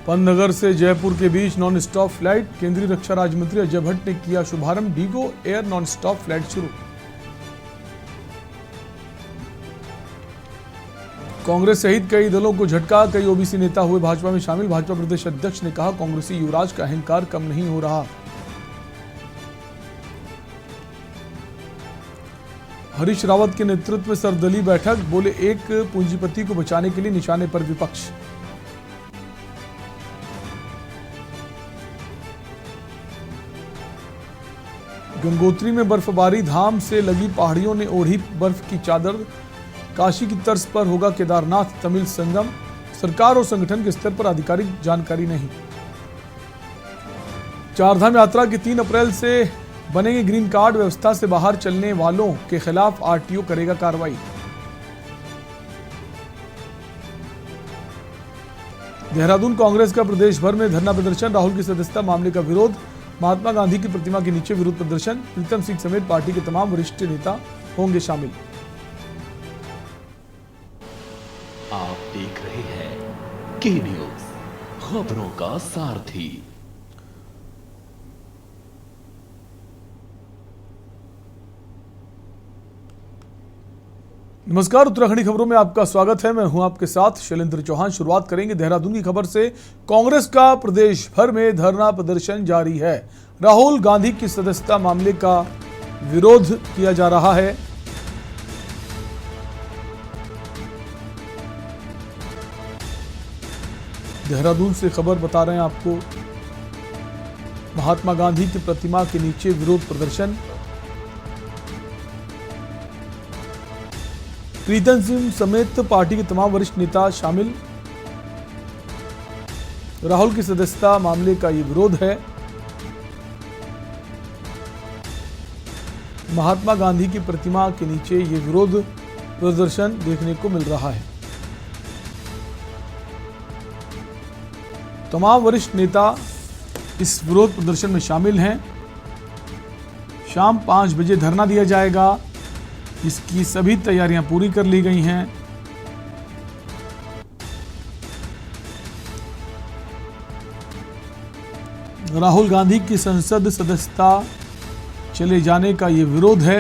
पंतनगर से जयपुर के बीच non stop flight, केंद्रीय रक्षा राज्य मंत्री अजय भट्ट ने किया शुभारंभ। Diego air non stop flight शुरू। कांग्रेस सहित कई दलों को झटका, कई ओबीसी नेता हुए भाजपा में शामिल। भाजपा प्रदेश अध्यक्ष ने कहा, कांग्रेसी युवराज का अहंकार कम नहीं हो रहा। हरीश रावत के नेतृत्व में सर्वदलीय बैठक, बोले एक पूंजीपति को बचाने के लिए निशाने पर विपक्ष। गंगोत्री में बर्फबारी, धाम से लगी पहाड़ियों ने ओढ़ी बर्फ की चादर। काशी की तर्ज पर होगा केदारनाथ तमिल संगम, सरकार और संगठन के स्तर पर आधिकारिक जानकारी नहीं। चारधाम यात्रा की 3 अप्रैल से बनेंगे ग्रीन कार्ड, व्यवस्था से बाहर चलने वालों के खिलाफ आरटीओ करेगा कार्रवाई। देहरादून कांग्रेस का प्रदेश भर में धरना प्रदर्शन, राहुल की सदस्यता मामले का विरोध। महात्मा गांधी की प्रतिमा के नीचे विरोध प्रदर्शन, प्रीतम सिंह समेत पार्टी के तमाम वरिष्ठ नेता होंगे शामिल। आप देख रहे हैं के न्यूज, खबरों का सारथी। नमस्कार, उत्तराखंडी खबरों में आपका स्वागत है। मैं हूं आपके साथ शैलेंद्र चौहान। शुरुआत करेंगे देहरादून की खबर से। कांग्रेस का प्रदेश भर में धरना प्रदर्शन जारी है। राहुल गांधी की सदस्यता मामले का विरोध किया जा रहा है। देहरादून से खबर बता रहे हैं आपको, महात्मा गांधी की प्रतिमा के नीचे विरोध प्रदर्शन। प्रीतम सिंह समेत पार्टी के तमाम वरिष्ठ नेता शामिल। राहुल की सदस्यता मामले का ये विरोध है। महात्मा गांधी की प्रतिमा के नीचे ये विरोध प्रदर्शन देखने को मिल रहा है। तमाम वरिष्ठ नेता इस विरोध प्रदर्शन में शामिल हैं। शाम 5 बजे धरना दिया जाएगा। इसकी सभी तैयारियां पूरी कर ली गई हैं। राहुल गांधी की संसद सदस्यता चले जाने का ये विरोध है।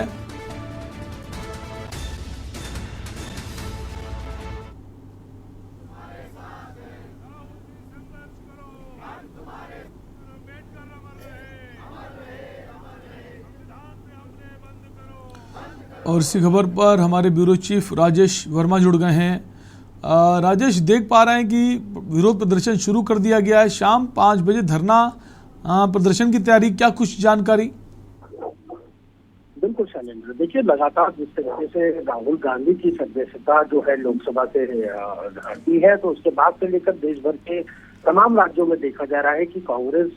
और इसी खबर पर हमारे ब्यूरो चीफ राजेश वर्मा जुड़ गए हैं। राजेश, देख पा रहे हैं कि विरोध प्रदर्शन शुरू कर दिया गया है। शाम 5 बजे धरना प्रदर्शन की तैयारी, क्या कुछ जानकारी? बिल्कुल शैलेंद्र, देखिए लगातार जिस तरीके से राहुल गांधी की सदस्यता जो है लोकसभा से हटी है, तो उसके बाद से लेकर देश भर के तमाम राज्यों में देखा जा रहा है कि कांग्रेस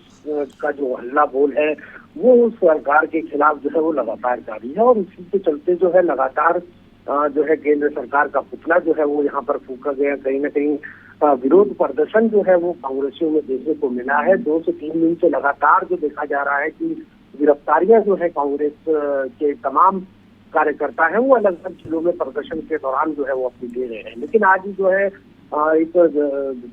का जो हल्ला बोल है वो उस सरकार के खिलाफ जो है वो लगातार जारी है। और इसी के चलते जो है लगातार जो है केंद्र सरकार का पुतला जो है वो यहाँ पर फूंका गया। कहीं ना कहीं विरोध प्रदर्शन जो है वो कांग्रेसियों में देखने को मिला है। 2 से 3 दिन से लगातार जो देखा जा रहा है कि गिरफ्तारियां जो है कांग्रेस के तमाम कार्यकर्ता हैं वो अलग अलग जिलों में प्रदर्शन के दौरान जो है वो अपनी दे रहे हैं। लेकिन आज जो है एक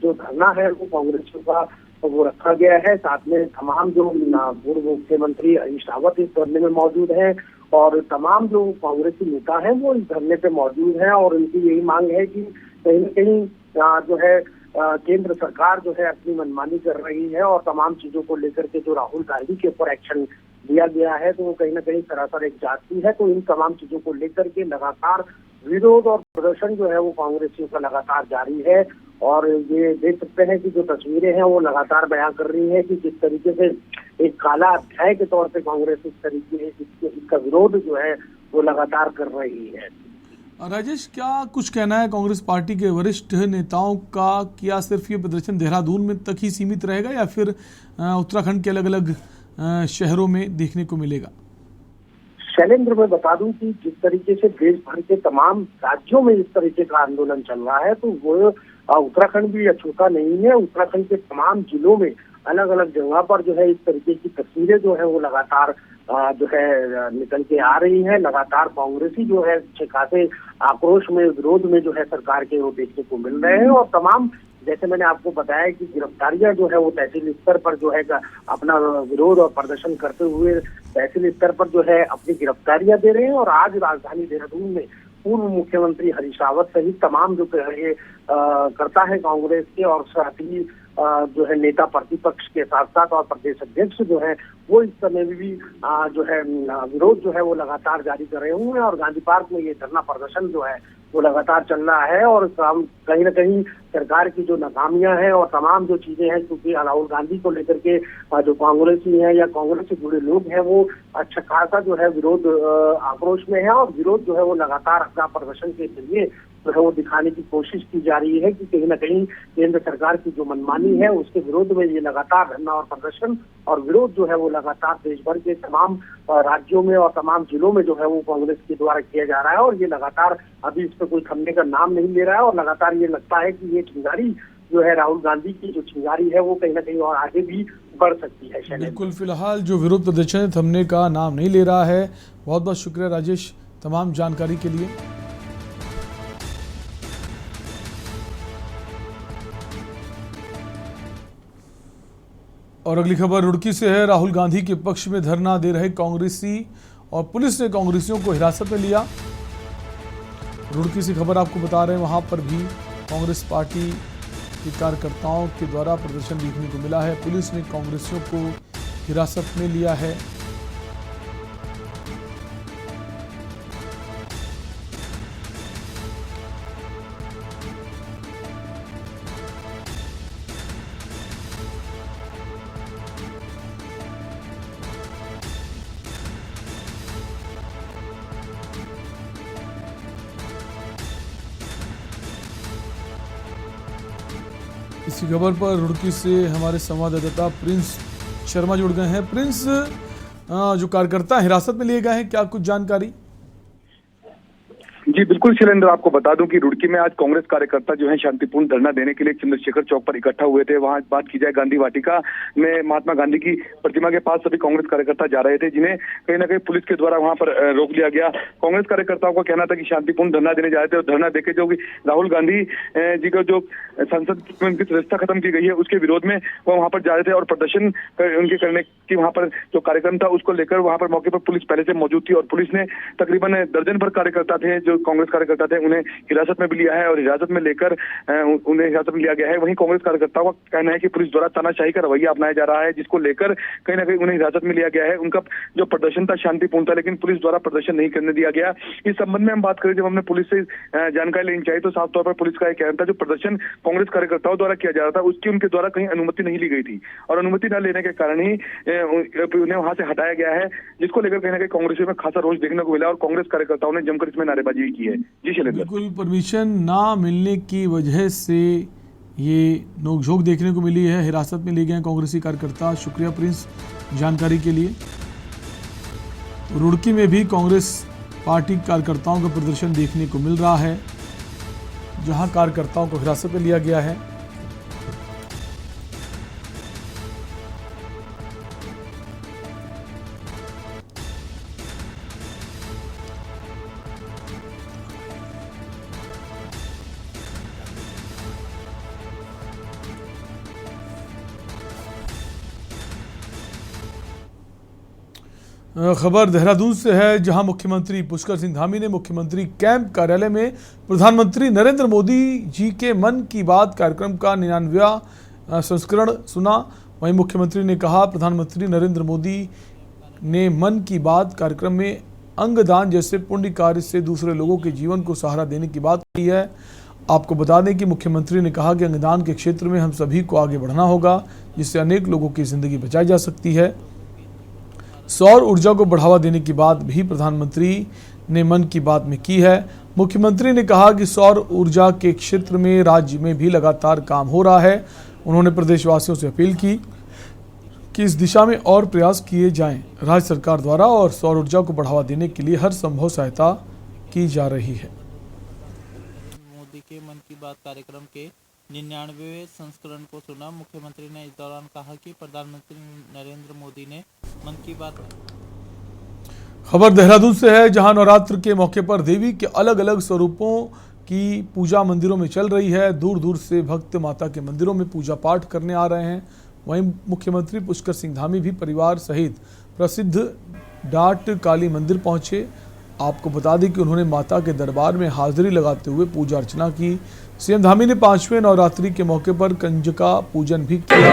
जो धरना है वो कांग्रेसियों का वो रखा गया है। साथ में तमाम जो पूर्व मुख्यमंत्री हरीश रावत इस धरने में मौजूद हैं और तमाम जो कांग्रेसी नेता हैं वो इस धरने पे मौजूद हैं। और उनकी यही मांग है कि कहीं न कहीं जो है केंद्र सरकार जो है अपनी मनमानी कर रही है और तमाम चीजों को लेकर के जो राहुल गांधी के ऊपर एक्शन दिया गया है तो वो कहीं ना कहीं सरासर एक जाति है। तो इन तमाम चीजों को लेकर के लगातार विरोध और प्रदर्शन जो है वो कांग्रेसियों का लगातार जारी है। और ये देख सकते हैं कि जो तस्वीरें हैं वो लगातार बयां कर रही है कि किस तरीके से एक काला अध्याय के तौर पे कांग्रेस इस तरीके इसका विरोध जो है वो लगातार कर रही है। राजेश, क्या कुछ कहना है कांग्रेस पार्टी के वरिष्ठ नेताओं का? क्या सिर्फ ये प्रदर्शन देहरादून में तक ही सीमित रहेगा या फिर उत्तराखंड के अलग अलग शहरों में देखने को मिलेगा? शैलेंद्र, मैं बता दूं कि जिस तरीके से देश भर के तमाम राज्यों में इस तरीके का आंदोलन चल रहा है तो वो उत्तराखंड भी अछूता नहीं है। उत्तराखंड के तमाम जिलों में अलग अलग जगह पर जो है इस तरीके की तस्वीरें जो है वो लगातार जो है निकल के आ रही है। लगातार कांग्रेसी जो है अच्छे खासे आक्रोश में विरोध में जो है सरकार के वो देखने को मिल रहे हैं। और तमाम जैसे मैंने आपको बताया कि गिरफ्तारियां जो है वो तहसील स्तर पर जो है अपना विरोध और प्रदर्शन करते हुए तहसील स्तर पर जो है अपनी गिरफ्तारियां दे रहे हैं। और आज राजधानी देहरादून में पूर्व मुख्यमंत्री हरीश रावत सहित तमाम जो करता है कांग्रेस के और साथ ही जो है नेता प्रतिपक्ष के साथ साथ और प्रदेश अध्यक्ष जो है वो इस समय भी जो है विरोध जो है वो लगातार जारी कर रहे हुए हैं। और गांधी पार्क में ये धरना प्रदर्शन जो है वो लगातार चल रहा है। और कहीं ना कहीं सरकार की जो नाकामियां हैं और तमाम जो चीजें हैं, क्योंकि राहुल गांधी को लेकर के जो कांग्रेसी हैं या कांग्रेस से जुड़े लोग हैं वो अच्छा खासा जो है विरोध आक्रोश में है। और विरोध जो है वो लगातार अपना प्रदर्शन के जरिए जो है वो दिखाने की कोशिश की जा रही है कि कहीं ना कहीं केंद्र सरकार की जो मनमानी है उसके विरोध में ये लगातार धरना और प्रदर्शन और विरोध जो है वो लगातार देश भर के तमाम राज्यों में और तमाम जिलों में जो है वो कांग्रेस के द्वारा किया जा रहा है। और ये लगातार अभी इस पर कोई थमने का नाम नहीं ले रहा है और लगातार ये लगता है कि ये चिंगारी जो है राहुल गांधी की जो चिंगारी है वो कहीं ना कहीं और आगे भी बढ़ सकती है। बिल्कुल, फिलहाल जो विरोध प्रदर्शन थमने का नाम नहीं ले रहा है। बहुत बहुत शुक्रिया राजेश तमाम जानकारी के लिए। और अगली खबर रुड़की से है। राहुल गांधी के पक्ष में धरना दे रहे कांग्रेसी और पुलिस ने कांग्रेसियों को हिरासत में लिया। रुड़की से खबर आपको बता रहे हैं, वहां पर भी कांग्रेस पार्टी के कार्यकर्ताओं के द्वारा प्रदर्शन देखने को मिला है। पुलिस ने कांग्रेसियों को हिरासत में लिया है। इसी खबर पर रुड़की से हमारे संवाददाता प्रिंस शर्मा जुड़ गए हैं। प्रिंस, जो कार्यकर्ता हिरासत में लिए गए हैं, क्या कुछ जानकारी? जी बिल्कुल शैलेंद्र, आपको बता दूं कि रुड़की में आज कांग्रेस कार्यकर्ता जो है शांतिपूर्ण धरना देने के लिए चंद्रशेखर चौक पर इकट्ठा हुए थे। वहां बात की जाए गांधी वाटिका में महात्मा गांधी की प्रतिमा के पास सभी कांग्रेस कार्यकर्ता जा रहे थे, जिन्हें कहीं ना कहीं पुलिस के द्वारा वहां पर रोक लिया गया। कांग्रेस कार्यकर्ताओं का कहना था कि शांतिपूर्ण धरना देने जा रहे थे और धरना देके जो राहुल गांधी जी का जो संसद में उनकी सदस्यता खत्म की गई है उसके विरोध में वो वहां पर जा रहे थे और प्रदर्शन उनके करने की वहां पर जो कार्यक्रम था उसको लेकर वहां पर मौके पर पुलिस पहले से मौजूद थी। और पुलिस ने तकरीबन दर्जन भर कार्यकर्ता थे जो कांग्रेस कार्यकर्ता थे उन्हें हिरासत में भी लिया है और हिरासत में लेकर उन्हें हिरासत में लिया गया है। वहीं कांग्रेस कार्यकर्ताओं का कहना है कि पुलिस द्वारा तानाशाही का रवैया अपनाया जा रहा है, जिसको लेकर कहीं ना कहीं उन्हें हिरासत में लिया गया है। उनका जो प्रदर्शन था शांतिपूर्ण था, लेकिन पुलिस द्वारा प्रदर्शन नहीं करने दिया गया। इस संबंध में हम बात करें, जब हमने पुलिस से जानकारी लेनी चाहिए तो साफ तौर पर पुलिस का यह कहना था जो प्रदर्शन कांग्रेस कार्यकर्ताओं द्वारा किया जा रहा था उसकी उनके द्वारा कहीं अनुमति नहीं ली गई थी और अनुमति न लेने के कारण ही उन्हें वहां से हटाया गया है, जिसको लेकर कहीं ना कहीं कांग्रेसियों में खासा रोष देखने को मिला और कांग्रेस कार्यकर्ताओं ने जमकर इसमें नारेबाजी की है। जी शैलेंद्र, बिल्कुल, परमिशन ना मिलने की वजह से ये नोकझोंक देखने को मिली है। हिरासत में लिए गए कांग्रेसी कार्यकर्ता। शुक्रिया प्रिंस जानकारी के लिए। रुड़की में भी कांग्रेस पार्टी कार्यकर्ताओं का प्रदर्शन देखने को मिल रहा है, जहां कार्यकर्ताओं को हिरासत में लिया गया है। खबर देहरादून से है, जहां मुख्यमंत्री पुष्कर सिंह धामी ने मुख्यमंत्री कैंप कार्यालय में प्रधानमंत्री नरेंद्र मोदी जी के मन की बात कार्यक्रम का 99वां संस्करण सुना। वहीं मुख्यमंत्री ने कहा, प्रधानमंत्री नरेंद्र मोदी ने मन की बात कार्यक्रम में अंगदान जैसे पुण्य कार्य से दूसरे लोगों के जीवन को सहारा देने की बात की है। आपको बता दें कि मुख्यमंत्री ने कहा कि अंगदान के क्षेत्र में हम सभी को आगे बढ़ना होगा, जिससे अनेक लोगों की जिंदगी बचाई जा सकती है। सौर ऊर्जा को बढ़ावा देने की बात भी प्रधानमंत्री ने मन की बात में की है। मुख्यमंत्री ने कहा कि सौर ऊर्जा के क्षेत्र में राज्य में भी लगातार काम हो रहा है। उन्होंने प्रदेशवासियों से अपील की कि इस दिशा में और प्रयास किए जाएं। राज्य सरकार द्वारा और सौर ऊर्जा को बढ़ावा देने के लिए हर संभव सहायता की जा रही है। मोदी के मन की बात कार्यक्रम के 99वें संस्करण को सुना। मुख्यमंत्री ने इस दौरान कहा कि प्रधानमंत्री नरेंद्र मोदी ने मन की बात। खबर देहरादून से है, जहां नवरात्र के मौके पर देवी के अलग अलग स्वरूपों की पूजा मंदिरों में चल रही है। दूर दूर से भक्त माता के मंदिरों में पूजा पाठ करने आ रहे हैं। वहीं मुख्यमंत्री पुष्कर सिंह धामी भी परिवार सहित प्रसिद्ध डाट काली मंदिर पहुंचे। आपको बता दें कि उन्होंने माता के दरबार में हाजिरी लगाते हुए पूजा अर्चना की। सीएम धामी ने 5वें नवरात्रि के मौके पर कंजका पूजन भी किया।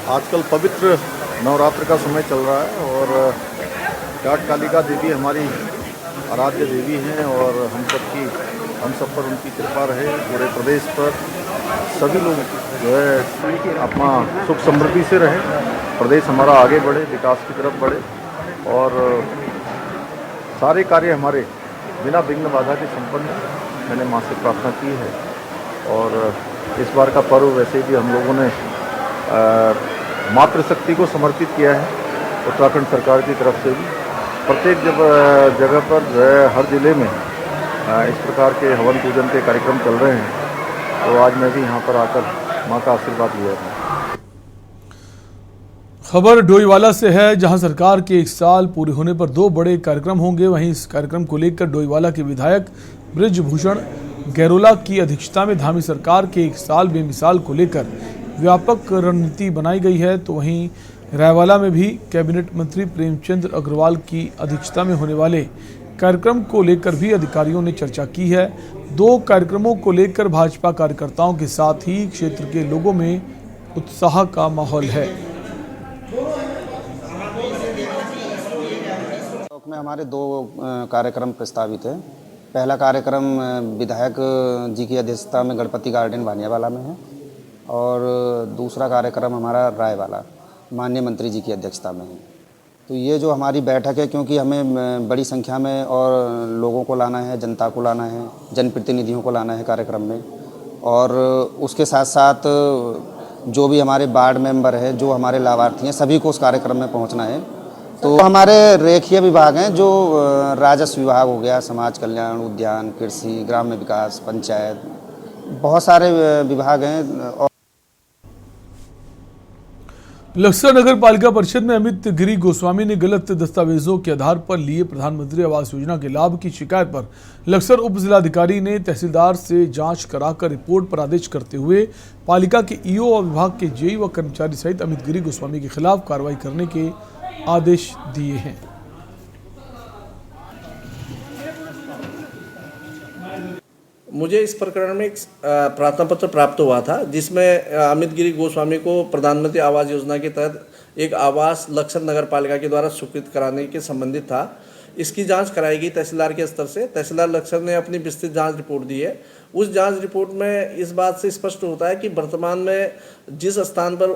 आजकल पवित्र नवरात्र का समय चल रहा है और डाट कालिका देवी हमारी आराध्य देवी हैं और हम सब पर उनकी कृपा रहे। पूरे प्रदेश पर सभी लोग जो है अपना सुख समृद्धि से रहे, प्रदेश हमारा आगे बढ़े, विकास की तरफ बढ़े और सारे कार्य हमारे बिना विघ्न बाधा के संपन्न मैंने माँ से प्रार्थना की है। और इस बार का पर्व वैसे भी हम लोगों ने मातृशक्ति को समर्पित किया है। उत्तराखंड सरकार की तरफ से भी प्रत्येक जगह पर जो है हर जिले में इस प्रकार के हवन पूजन के कार्यक्रम चल रहे हैं। तो आज मैं भी यहाँ पर आकर माँ का आशीर्वाद लिया था। खबर डोईवाला से है, जहां सरकार के 1 साल पूरे होने पर 2 बड़े कार्यक्रम होंगे। वहीं इस कार्यक्रम को लेकर डोईवाला के विधायक बृजभूषण गैरोला की अध्यक्षता में धामी सरकार के 1 साल बेमिसाल को लेकर व्यापक रणनीति बनाई गई है। तो वहीं रायवाला में भी कैबिनेट मंत्री प्रेमचंद अग्रवाल की अध्यक्षता में होने वाले कार्यक्रम को लेकर भी अधिकारियों ने चर्चा की है। 2 कार्यक्रमों को लेकर भाजपा कार्यकर्ताओं के साथ ही क्षेत्र के लोगों में उत्साह का माहौल है। में हमारे 2 कार्यक्रम प्रस्तावित हैं। पहला कार्यक्रम विधायक जी की अध्यक्षता में गणपति गार्डन भानियावाला में है और दूसरा कार्यक्रम हमारा रायवाला माननीय मंत्री जी की अध्यक्षता में है। तो ये जो हमारी बैठक है, क्योंकि हमें बड़ी संख्या में और लोगों को लाना है, जनता को लाना है, जनप्रतिनिधियों को लाना है कार्यक्रम में, और उसके साथ साथ जो भी हमारे वार्ड मेंबर है, जो हमारे लाभार्थी हैं, सभी को उस कार्यक्रम में पहुंचना है। तो हमारे रेखीय विभाग हैं, जो राजस्व विभाग हो गया, समाज कल्याण, उद्यान, कृषि, ग्राम्य विकास, पंचायत, बहुत सारे विभाग हैं। और लक्सर नगर पालिका परिषद में अमित गिरी गोस्वामी ने गलत दस्तावेजों के आधार पर लिए प्रधानमंत्री आवास योजना के लाभ की शिकायत पर लक्सर उप जिलाधिकारी ने तहसीलदार से जांच कराकर रिपोर्ट पर आदेश करते हुए पालिका के ईओ और विभाग के जेई व कर्मचारी सहित अमित गिरी गोस्वामी के खिलाफ कार्रवाई करने के आदेश दिए हैं। मुझे इस प्रकरण में एक प्रार्थना पत्र प्राप्त हुआ था, जिसमें अमित गिरी गोस्वामी को प्रधानमंत्री आवास योजना के तहत एक आवास लक्सर नगर पालिका के द्वारा स्वीकृत कराने के संबंधित था। इसकी जांच कराई गई तहसीलदार के स्तर से। तहसीलदार लक्सर ने अपनी विस्तृत जांच रिपोर्ट दी है। उस जांच रिपोर्ट में इस बात से स्पष्ट होता है कि वर्तमान में जिस स्थान पर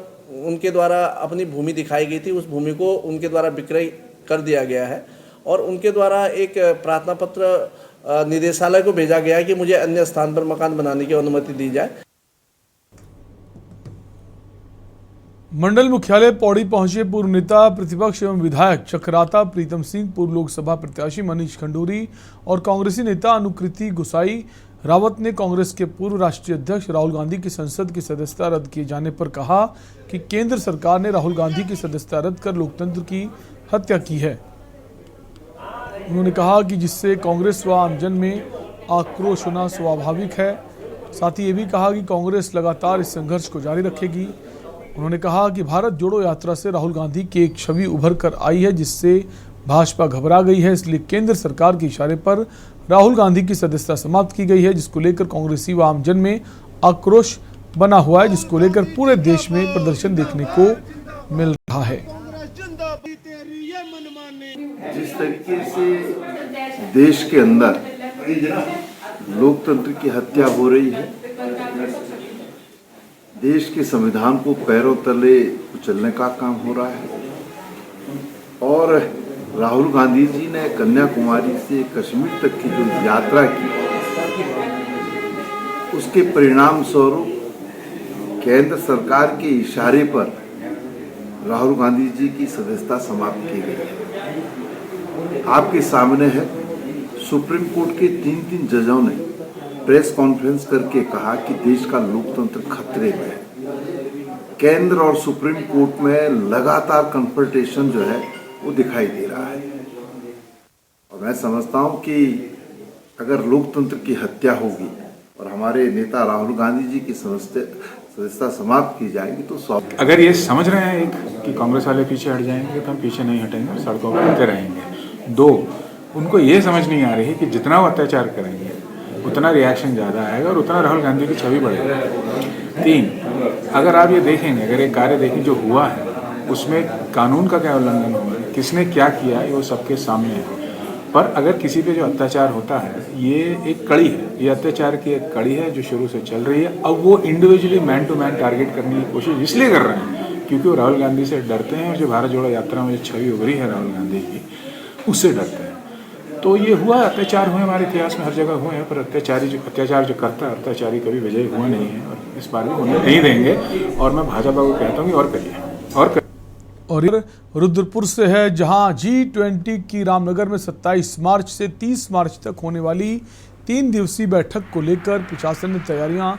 उनके द्वारा अपनी भूमि दिखाई गई थी, उस भूमि को उनके द्वारा विक्रय कर दिया गया है और उनके द्वारा एक प्रार्थना पत्र निदेशालय को भेजा गया है कि मुझे अन्य स्थान पर मकान बनाने की अनुमति दी जाए। मंडल मुख्यालय पौड़ी पहुंचे पूर्व नेता प्रतिपक्ष एवं विधायक चक्राता प्रीतम सिंह, पूर्व लोकसभा प्रत्याशी मनीष खंडूरी और कांग्रेसी नेता अनुकृति गुसाई रावत ने कांग्रेस के पूर्व राष्ट्रीय अध्यक्ष राहुल गांधी की संसद की सदस्यता रद्द किए जाने पर कहा कि केंद्र सरकार ने राहुल गांधी की सदस्यता रद्द कर लोकतंत्र की हत्या की है। उन्होंने कहा कि जिससे कांग्रेस व आमजन में आक्रोश होना स्वाभाविक है। साथ ही ये भी कहा कि कांग्रेस लगातार इस संघर्ष को जारी रखेगी। उन्होंने कहा कि भारत जोड़ो यात्रा से राहुल गांधी की एक छवि उभर कर आई है, जिससे भाजपा घबरा गई है। इसलिए केंद्र सरकार के इशारे पर राहुल गांधी की सदस्यता समाप्त की गई है, जिसको लेकर कांग्रेसी व आमजन में आक्रोश बना हुआ है, जिसको लेकर पूरे देश में प्रदर्शन देखने को मिल रहा है। जिस तरीके से देश के अंदर लोकतंत्र की हत्या हो रही है, देश के संविधान को पैरों तले कुचलने का काम हो रहा है और राहुल गांधी जी ने कन्याकुमारी से कश्मीर तक की जो यात्रा की, उसके परिणाम स्वरूप केंद्र सरकार के इशारे पर राहुल गांधी जी की सदस्यता समाप्त की गई है। आपके सामने है, सुप्रीम कोर्ट के 3 जजों ने प्रेस कॉन्फ्रेंस करके कहा कि देश का लोकतंत्र खतरे में है। केंद्र और सुप्रीम कोर्ट में लगातार कन्फ्रंटेशन जो है वो दिखाई दे रहा है। और मैं समझता हूँ कि अगर लोकतंत्र की हत्या होगी और हमारे नेता राहुल गांधी जी की सदस्यता समाप्त की जाएगी तो अगर ये समझ रहे हैं एक कि कांग्रेस वाले पीछे हट जाएंगे तो हम पीछे नहीं हटेंगे और सड़कों पर उतरे रहेंगे। 2, उनको ये समझ नहीं आ रही कि जितना वो अत्याचार करेंगे उतना रिएक्शन ज़्यादा आएगा और उतना राहुल गांधी की छवि बढ़ेगी। 3, अगर आप ये देखेंगे, अगर एक कार्य देखें जो हुआ है उसमें कानून का क्या उल्लंघन हुआ है, किसने क्या किया है, वो सबके सामने है। पर अगर किसी पे जो अत्याचार होता है ये एक कड़ी है, ये अत्याचार की एक कड़ी है जो शुरू से चल रही है। अब वो individually man to man target करने की कोशिश इसलिए कर रहे हैं क्योंकि वो राहुल गांधी से डरते हैं और जो भारत जोड़ो यात्रा में जो छवि उभरी है राहुल गांधी की उससे डरते हैं। तो ये हुआ, अत्याचार हुए हमारे इतिहास में हर जगह हुए हैं, पर अत्याचार जो करता है अत्याचारी कभी विजयी हुआ नहीं है और इस बार भी होने नहीं देंगे। और मैं भाजपा को कहता हूँ कि और करिए और रुद्रपुर से है, जहां G20 की रामनगर में 27 मार्च से 30 मार्च तक होने वाली 3 दिवसीय बैठक को लेकर प्रशासन ने तैयारियां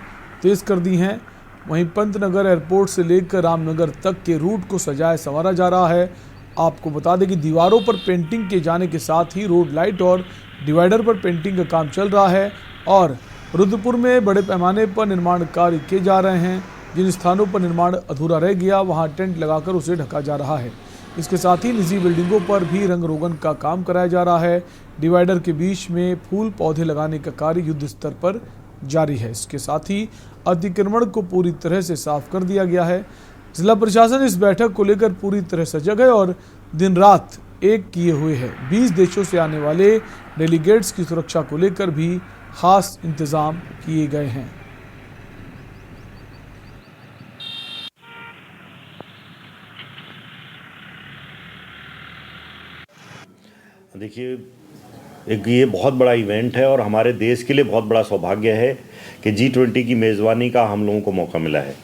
तेज कर दी हैं। वहीं पंतनगर एयरपोर्ट से लेकर रामनगर तक के रूट को सजाया संवारा जा रहा है। आपको बता दें कि दीवारों पर पेंटिंग किए जाने के साथ ही रोड लाइट और डिवाइडर पर पेंटिंग का काम चल रहा है और रुद्रपुर में बड़े पैमाने पर निर्माण कार्य किए जा रहे हैं। जिन स्थानों पर निर्माण अधूरा रह गया वहां टेंट लगाकर उसे ढका जा रहा है। इसके साथ ही निजी बिल्डिंगों पर भी रंग रोगन का काम कराया जा रहा है। डिवाइडर के बीच में फूल पौधे लगाने का कार्य युद्ध स्तर पर जारी है। इसके साथ ही अतिक्रमण को पूरी तरह से साफ कर दिया गया है। जिला प्रशासन इस बैठक को लेकर पूरी तरह सजग है और दिन रात एक किए हुए है। 20 देशों से आने वाले डेलीगेट्स की सुरक्षा को लेकर भी खास इंतजाम किए गए हैं। देखिए, एक ये बहुत बड़ा इवेंट है और हमारे देश के लिए बहुत बड़ा सौभाग्य है कि G20 की मेज़बानी का हम लोगों को मौका मिला है।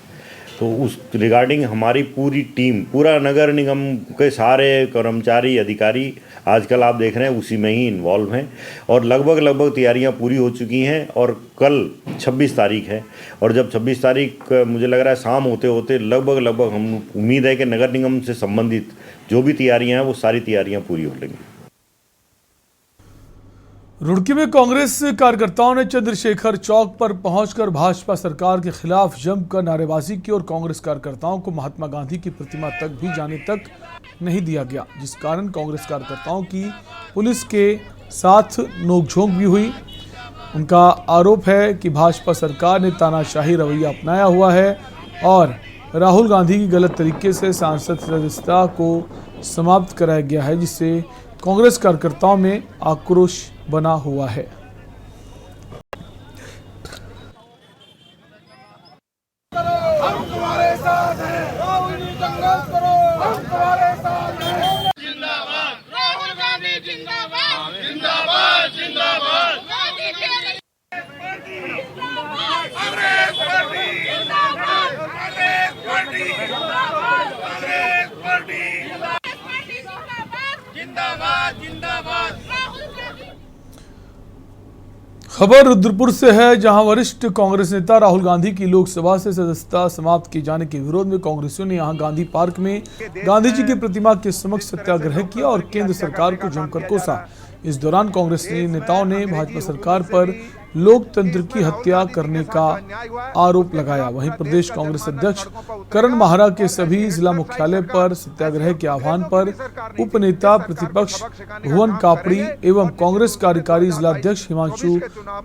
तो उस रिगार्डिंग हमारी पूरी टीम, पूरा नगर निगम के सारे कर्मचारी अधिकारी आजकल आप देख रहे हैं उसी में ही इन्वॉल्व हैं और लगभग तैयारियां पूरी हो चुकी हैं। और कल 26 तारीख है और जब 26 तारीख मुझे लग रहा है शाम होते होते लगभग हम उम्मीद है कि नगर निगम से संबंधित जो भी तैयारियां हैं वो सारी तैयारियां पूरी हो लेंगी। रुड़की में कांग्रेस कार्यकर्ताओं ने चंद्रशेखर चौक पर पहुंचकर भाजपा सरकार के खिलाफ जमकर नारेबाजी की और कांग्रेस कार्यकर्ताओं को महात्मा गांधी की प्रतिमा तक भी जाने तक नहीं दिया गया, जिस कारण कांग्रेस कार्यकर्ताओं की पुलिस के साथ नोकझोंक भी हुई। उनका आरोप है कि भाजपा सरकार ने तानाशाही रवैया अपनाया हुआ है और राहुल गांधी की गलत तरीके से सांसद सदस्यता को समाप्त कराया गया है, जिससे कांग्रेस कार्यकर्ताओं में आक्रोश बना हुआ है। हम तुम्हारे साथ हैं, राहुल जी संघर्ष करो, हम तुम्हारे साथ हैं। जिंदाबाद राहुल गांधी, जिंदाबाद जिंदाबाद जिंदाबाद कांग्रेस पार्टी जिंदाबाद, कांग्रेस पार्टी जिंदाबाद, कांग्रेस पार्टी जिंदाबाद जिंदाबाद। खबर रुद्रपुर से है, जहां वरिष्ठ कांग्रेस नेता राहुल गांधी की लोकसभा से सदस्यता समाप्त किए जाने के विरोध में कांग्रेसियों ने यहां गांधी पार्क में गांधी जी की प्रतिमा के समक्ष सत्याग्रह किया और केंद्र सरकार को जमकर कोसा। इस दौरान कांग्रेस नेताओं ने भाजपा सरकार पर लोकतंत्र की हत्या करने का आरोप लगाया। वहीं प्रदेश कांग्रेस अध्यक्ष करण माहरा के सभी जिला मुख्यालय पर सत्याग्रह के आह्वान पर उपनेता प्रतिपक्ष भुवन कापड़ी एवं कांग्रेस कार्यकारी जिला अध्यक्ष हिमांशु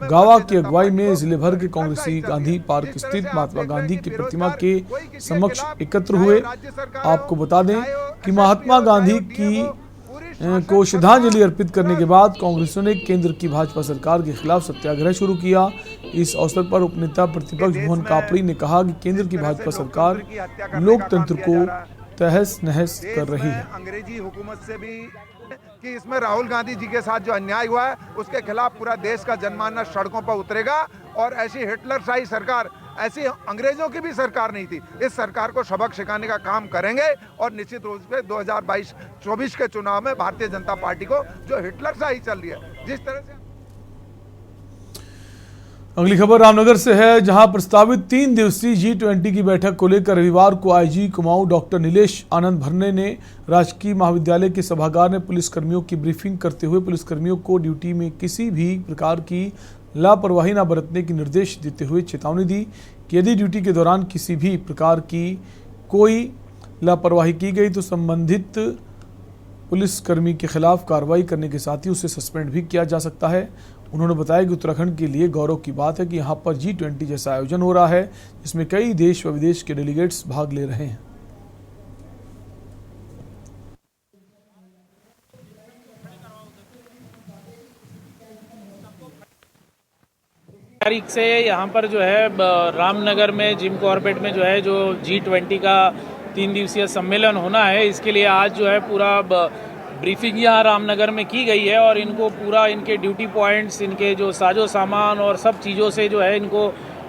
गावा की अगुवाई में जिले भर के कांग्रेसी गांधी पार्क स्थित महात्मा गांधी की प्रतिमा के समक्ष एकत्र हुए। आपको बता दें कि महात्मा गांधी की को श्रद्धांजलि अर्पित करने के बाद कांग्रेसियों ने केंद्र की भाजपा सरकार के खिलाफ सत्याग्रह शुरू किया। इस अवसर पर उपनेता प्रतिपक्ष भुवन कापड़ी ने कहा कि केंद्र की भाजपा सरकार लोकतंत्र को तहस नहस कर रही है। अंग्रेजी हुकूमत से भी कि इसमें राहुल गांधी जी के साथ जो अन्याय हुआ है उसके खिलाफ पूरा देश का जनमानस सड़कों पर उतरेगा और ऐसी हिटलरशाही सरकार, ऐसी अंग्रेजों की भी सरकार नहीं थी, इस सरकार को सबक सिखाने का काम करेंगे और निश्चित रूप से 2022-24 के चुनाव में भारतीय जनता पार्टी को जो हिटलरशाही चल रही है जिस तरह से अगली खबर रामनगर से है, जहां प्रस्तावित 3 दिवसीय G20 की बैठक को लेकर रविवार को आईजी कुमाऊं डॉक्टर नीलेश आनंद भरने ने राजकीय महाविद्यालय के सभागार में पुलिसकर्मियों की ब्रीफिंग करते हुए पुलिसकर्मियों को ड्यूटी में किसी भी प्रकार की लापरवाही न बरतने की निर्देश देते हुए चेतावनी दी कि यदि ड्यूटी के दौरान किसी भी प्रकार की कोई लापरवाही की गई तो संबंधित पुलिसकर्मी के खिलाफ कार्रवाई करने के साथ ही उसे सस्पेंड भी किया जा सकता है। उन्होंने बताया कि उत्तराखंड के लिए गौरव की बात है कि यहाँ पर G20 जैसा आयोजन हो रहा है, जिसमें कई देश व विदेश के डेलीगेट्स भाग ले रहे हैं। तारीख से यहाँ पर जो है रामनगर में जिम कॉर्बेट में जो है जो G20 का 3 दिवसीय सम्मेलन होना है, इसके लिए आज जो है पूरा ब्रीफिंग यहाँ रामनगर में की गई है और इनको पूरा इनके ड्यूटी पॉइंट्स, इनके जो साजो सामान और सब चीज़ों से जो है इनको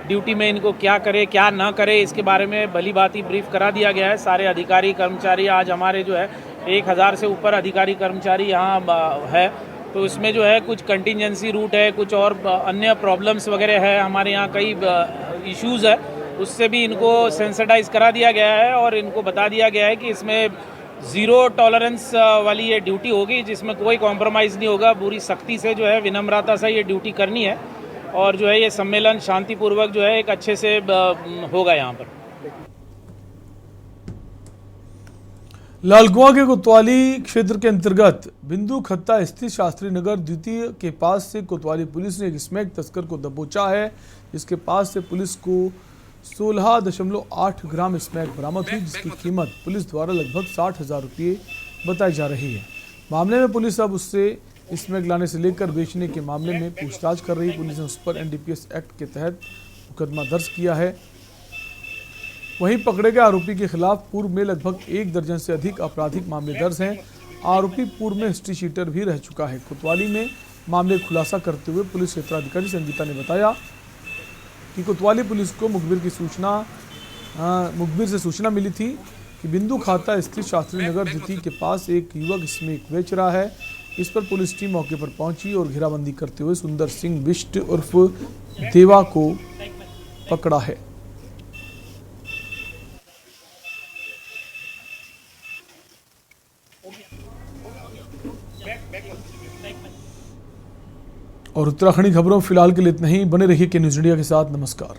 ड्यूटी में इनको क्या करे क्या ना करे इसके बारे में भली भांति ब्रीफ करा दिया गया है। सारे अधिकारी कर्मचारी आज हमारे जो है 1000 से ऊपर अधिकारी कर्मचारी यहाँ है, तो इसमें जो है कुछ कंटिजेंसी रूट है, कुछ और अन्य प्रॉब्लम्स वगैरह है, हमारे यहाँ कई इश्यूज़ है, उससे भी इनको सेंसिटाइज करा दिया गया है और इनको बता दिया गया है कि इसमें 0 टॉलरेंस वाली ये ड्यूटी होगी, जिसमें कोई कॉम्प्रोमाइज़ नहीं होगा। पूरी सख्ती से जो है विनम्रता से ये ड्यूटी करनी है और जो है ये सम्मेलन शांतिपूर्वक जो है एक अच्छे से होगा यहाँ पर। लालकुआं के कोतवाली क्षेत्र के अंतर्गत बिंदु खत्ता स्थित शास्त्री नगर द्वितीय के पास से कोतवाली पुलिस ने एक स्मैक तस्कर को दबोचा है, जिसके पास से पुलिस को 16.8 ग्राम स्मैक बरामद हुई, जिसकी कीमत पुलिस द्वारा लगभग 60,000 रुपये बताई जा रही है। मामले में पुलिस अब उससे स्मैक लाने से लेकर बेचने के मामले में पूछताछ कर रही है। पुलिस ने उस पर NDPS एक्ट के तहत मुकदमा दर्ज किया है। वहीं पकड़े गए आरोपी के खिलाफ पूर्व में लगभग 1 दर्जन से अधिक आपराधिक मामले दर्ज हैं। आरोपी पूर्व में हिस्ट्री शीटर भी रह चुका है। कोतवाली में मामले खुलासा करते हुए पुलिस क्षेत्राधिकारी संगीता ने बताया कि कोतवाली पुलिस को मुखबिर से सूचना मिली थी कि बिंदु खाता स्थित शास्त्री नगर द्वितीय के पास एक युवक स्मैक बेच रहा है। इस पर पुलिस टीम मौके पर पहुंची और घेराबंदी करते हुए सुंदर सिंह बिष्ट उर्फ देवा को पकड़ा है। और उत्तराखंडी खबरों फिलहाल के लिए इतना ही। बने रहिए के न्यूज़ इंडिया के साथ। नमस्कार।